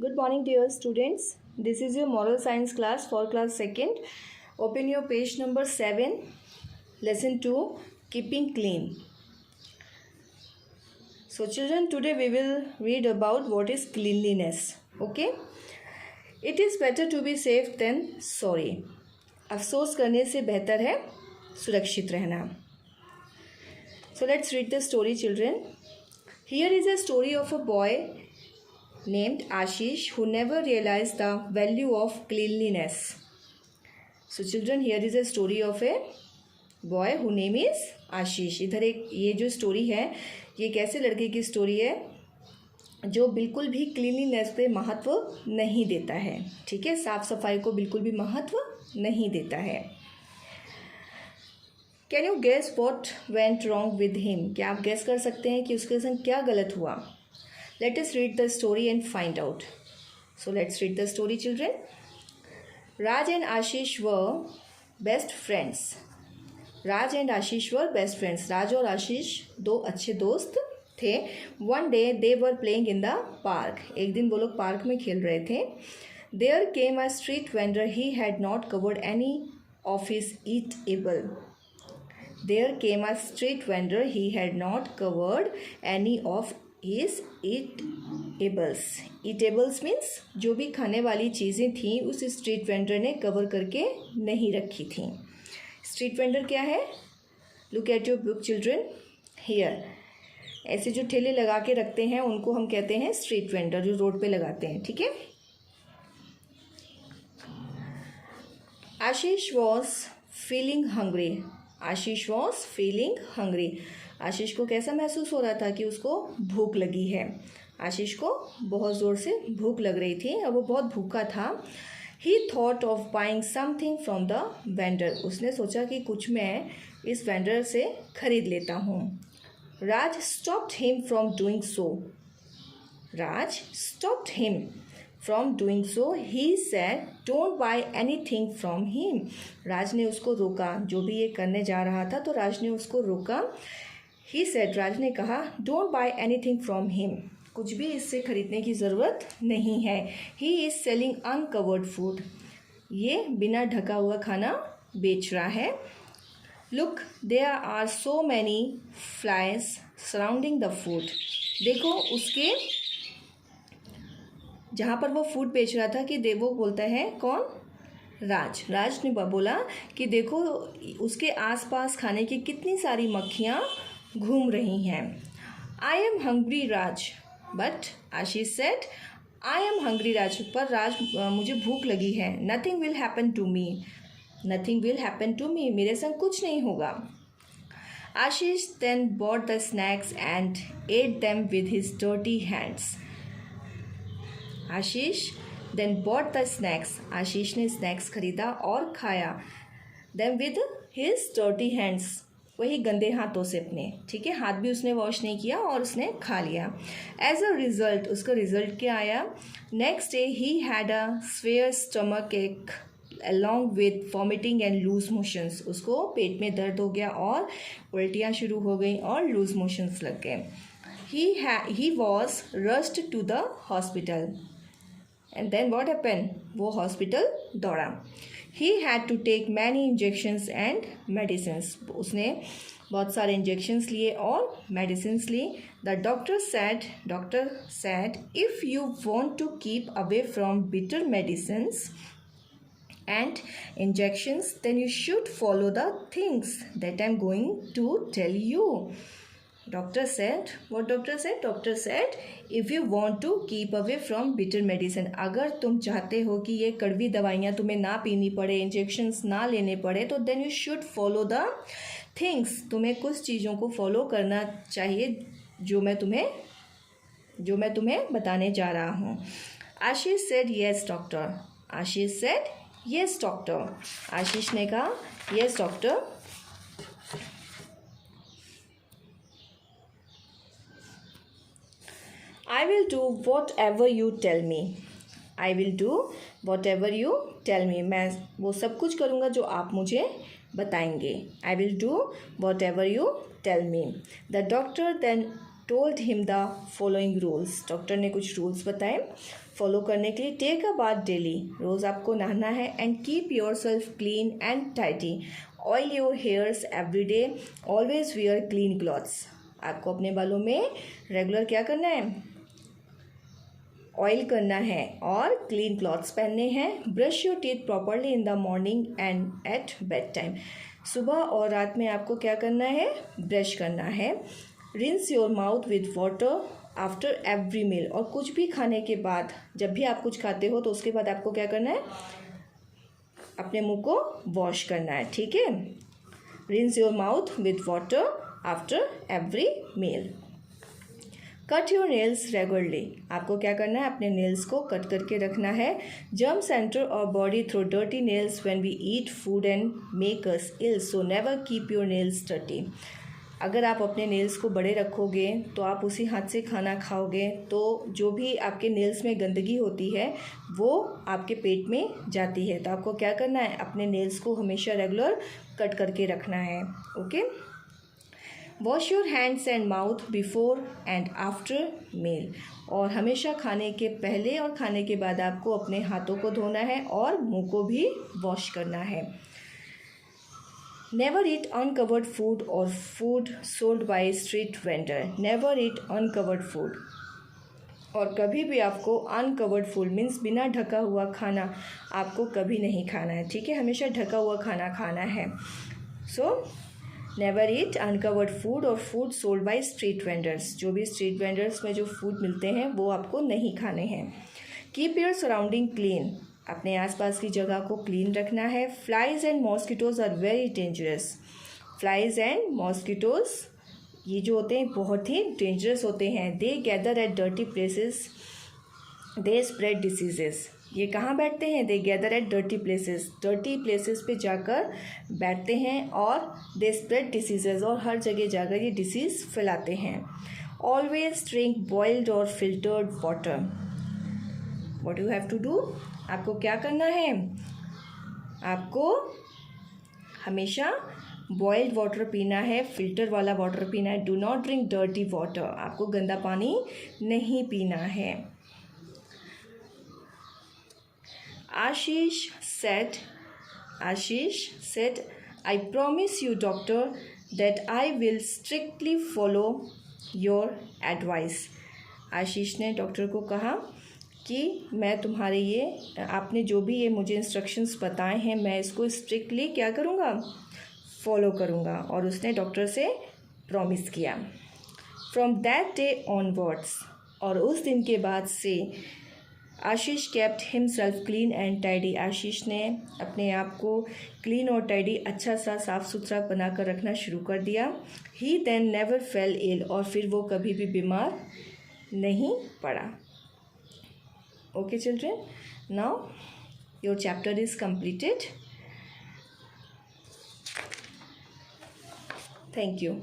Good morning, dear students. This is your moral science class for class 2nd. Open your page number 7, lesson 2, keeping clean. So children, today we will read about what is cleanliness. Okay? It is better to be safe than sorry. अफसोस करने से बेहतर है सुरक्षित रहना. So let's read the story, children. Here is a story of a boy named Ashish who never realized the value of cleanliness. So children, here is a story of a boy whose name is Ashish. इधर एक ये जो story है ये कैसे लड़के की story है जो बिल्कुल भी क्लीनलीनेस पे महत्व नहीं देता है. ठीक है, साफ सफाई को बिल्कुल भी महत्व नहीं देता है. Can you guess what went wrong with him? क्या आप गेस कर सकते हैं कि उसके संग क्या गलत हुआ? Let us read the story and find out. So let's read the story, children. Raj and Ashish were best friends. Raj and Ashish were best friends. Raj और आशीष दो अच्छे दोस्त थे. One day they were playing in the park. एक दिन वो लोग park में खेल रहे थे. There came a street vendor. He had not covered any of his eatable. There came a street vendor. He had not covered any of his eatables. Eatables means जो भी खाने वाली चीज़ें थी उस स्ट्रीट वेंडर ने कवर करके नहीं रखी थी. स्ट्रीट वेंडर क्या है? Look at your book children. Here ऐसे जो ठेले लगा के रखते हैं उनको हम कहते हैं स्ट्रीट वेंडर, जो रोड पे लगाते हैं. ठीक है. Ashish was feeling hungry. Ashish was feeling hungry. Ashish को कैसा महसूस हो रहा था कि उसको भूख लगी है. आशीष को बहुत ज़ोर से भूख लग रही थी और वो बहुत भूखा था. ही thought of buying something from the vendor. उसने सोचा कि कुछ मैं इस वेंडर से खरीद लेता हूँ. Raj stopped him from doing so. Raj stopped him from doing so. He said don't buy anything from him. Raj ने उसको रोका. जो भी ये करने जा रहा था तो राज ने उसको रोका. ही सेड, राज ने कहा, don't buy anything from him. कुछ भी इससे खरीदने की ज़रूरत नहीं है. He is selling uncovered food. ये बिना ढका हुआ खाना बेच रहा है. Look there are so many flies surrounding the food. देखो उसके जहाँ पर वो फूड बेच रहा था कि वो बोलता है कौन? राज. राज ने बोला कि देखो उसके आसपास खाने की कितनी सारी मक्खियाँ घूम रही हैं. I am hungry Raj. But Ashish said I am hungry Raj. पर राज मुझे भूख लगी है. Nothing will happen to me. Nothing will happen to me. मेरे संग कुछ नहीं होगा. Ashish then bought the snacks and ate them with his dirty hands. Ashish then bought the snacks. Ashish ने स्नैक्स खरीदा और खाया. Them with his dirty hands. वही गंदे हाथों से अपने. ठीक है, हाथ भी उसने वॉश नहीं किया और उसने खा लिया. एज अ रिजल्ट उसका रिजल्ट क्या आया? Next day he had a sore stomach ache along with vomiting and loose motions. उसको पेट में दर्द हो गया और उल्टियाँ शुरू हो गई और लूज मोशंस लग गए. He was rushed to the hospital. And then what happened? वो हॉस्पिटल दौड़ा. He had to take many injections and medicines. उसने बहुत सारे इंजेक्शन्स लिए और मेडिसिन्स ली. The doctor said if you want to keep away from bitter medicines and injections then you should follow the things that I'm going to tell you. Doctor said, what doctor said? Doctor said, if you want to keep away from bitter medicine, अगर तुम चाहते हो कि ये कड़वी दवाइयाँ तुम्हें ना पीनी पड़े, इंजेक्शन्स ना लेने पड़े, तो then you should follow the things. तुम्हें कुछ चीज़ों को फॉलो करना चाहिए जो मैं तुम्हें बताने जा रहा हूँ. आशीष said yes doctor. आशीष said yes doctor. आशीष ने कहा yes doctor. I will do whatever you tell me. I will do whatever you tell me. मैं वो सब कुछ करूँगा जो आप मुझे बताएंगे. I will do whatever you tell me. The doctor then told him the following rules, doctor ने कुछ रूल्स बताए फॉलो करने के लिए। टेक अ बाथ डेली, रोज़ आपको नहाना है। And keep your self clean and tidy, oil your hairs every day, always wear clean clothes, आपको अपने बालों में रेगुलर क्या करना है, ऑयल करना है और क्लीन क्लॉथ्स पहनने हैं। Brush your teeth properly in the morning and at bed time, सुबह और रात में आपको क्या करना है, ब्रश करना है। Rinse your mouth with water after every meal, और कुछ भी खाने के बाद, जब भी आप कुछ खाते हो तो उसके बाद आपको क्या करना है, अपने मुंह को वॉश करना है, ठीक है। Rinse your mouth with water after every meal. Cut your nails regularly, आपको क्या करना है, अपने नेल्स को कट करके रखना है। जर्म सेंटर और body through dirty nails when we eat food and make us ill, so never keep your nails dirty. अगर आप अपने नेल्स को बड़े रखोगे तो आप उसी हाथ से खाना खाओगे, तो जो भी आपके नेल्स में गंदगी होती है वो आपके पेट में जाती है। तो आपको क्या करना है, अपने नेल्स को हमेशा रेगुलर कट करके रखना है, okay. Wash your hands and mouth before and after meal, और हमेशा खाने के पहले और खाने के बाद आपको अपने हाथों को धोना है और मुंह को भी वॉश करना है। नेवर ईट अनकवर्ड फूड और food sold by street vendor, never eat uncovered food, और कभी भी आपको अनकवर्ड फूड मीन्स बिना ढका हुआ खाना आपको कभी नहीं खाना है, ठीक है, हमेशा ढका हुआ खाना खाना है। So never eat uncovered food और food sold by street vendors, जो भी स्ट्रीट वेंडर्स में जो फूड मिलते हैं वो आपको नहीं खाने हैं। कीप योर सराउंडिंग क्लीन, अपने आसपास की जगह को क्लीन रखना है। Flies and mosquitoes are very dangerous, flies and mosquitoes ये जो होते हैं बहुत ही डेंजरस होते हैं। They gather at dirty places, they spread diseases, ये कहाँ बैठते हैं, they gather at dirty places पे जाकर बैठते हैं और दे स्प्रेड डिसीजेज, और हर जगह जाकर ये डिसीज़ फैलाते हैं। ऑलवेज ड्रिंक बॉइल्ड और filtered water, what you have to do, आपको क्या करना है, आपको हमेशा बॉइल्ड वाटर पीना है, फिल्टर वाला वाटर पीना है। Do not drink dirty water, आपको गंदा पानी नहीं पीना है। आशीष said, I promise you doctor that I will strictly follow your advice. आशीष ने डॉक्टर को कहा कि मैं तुम्हारे ये आपने जो भी ये मुझे इंस्ट्रक्शंस बताए हैं मैं इसको स्ट्रिक्टली क्या करूँगा, फॉलो करूँगा, और उसने डॉक्टर से प्रॉमिस किया। फ्रॉम दैट डे ऑनवर्ड्स, और उस दिन के बाद से Ashish kept himself clean and tidy, Ashish ने अपने आप को क्लीन और टाइडी अच्छा सा साफ़ सुथरा बनाकर रखना शुरू कर दिया। ही देन नेवर फेल इल, और फिर वो कभी भी बीमार नहीं पड़ा। Okay children, now your chapter is completed. Thank you.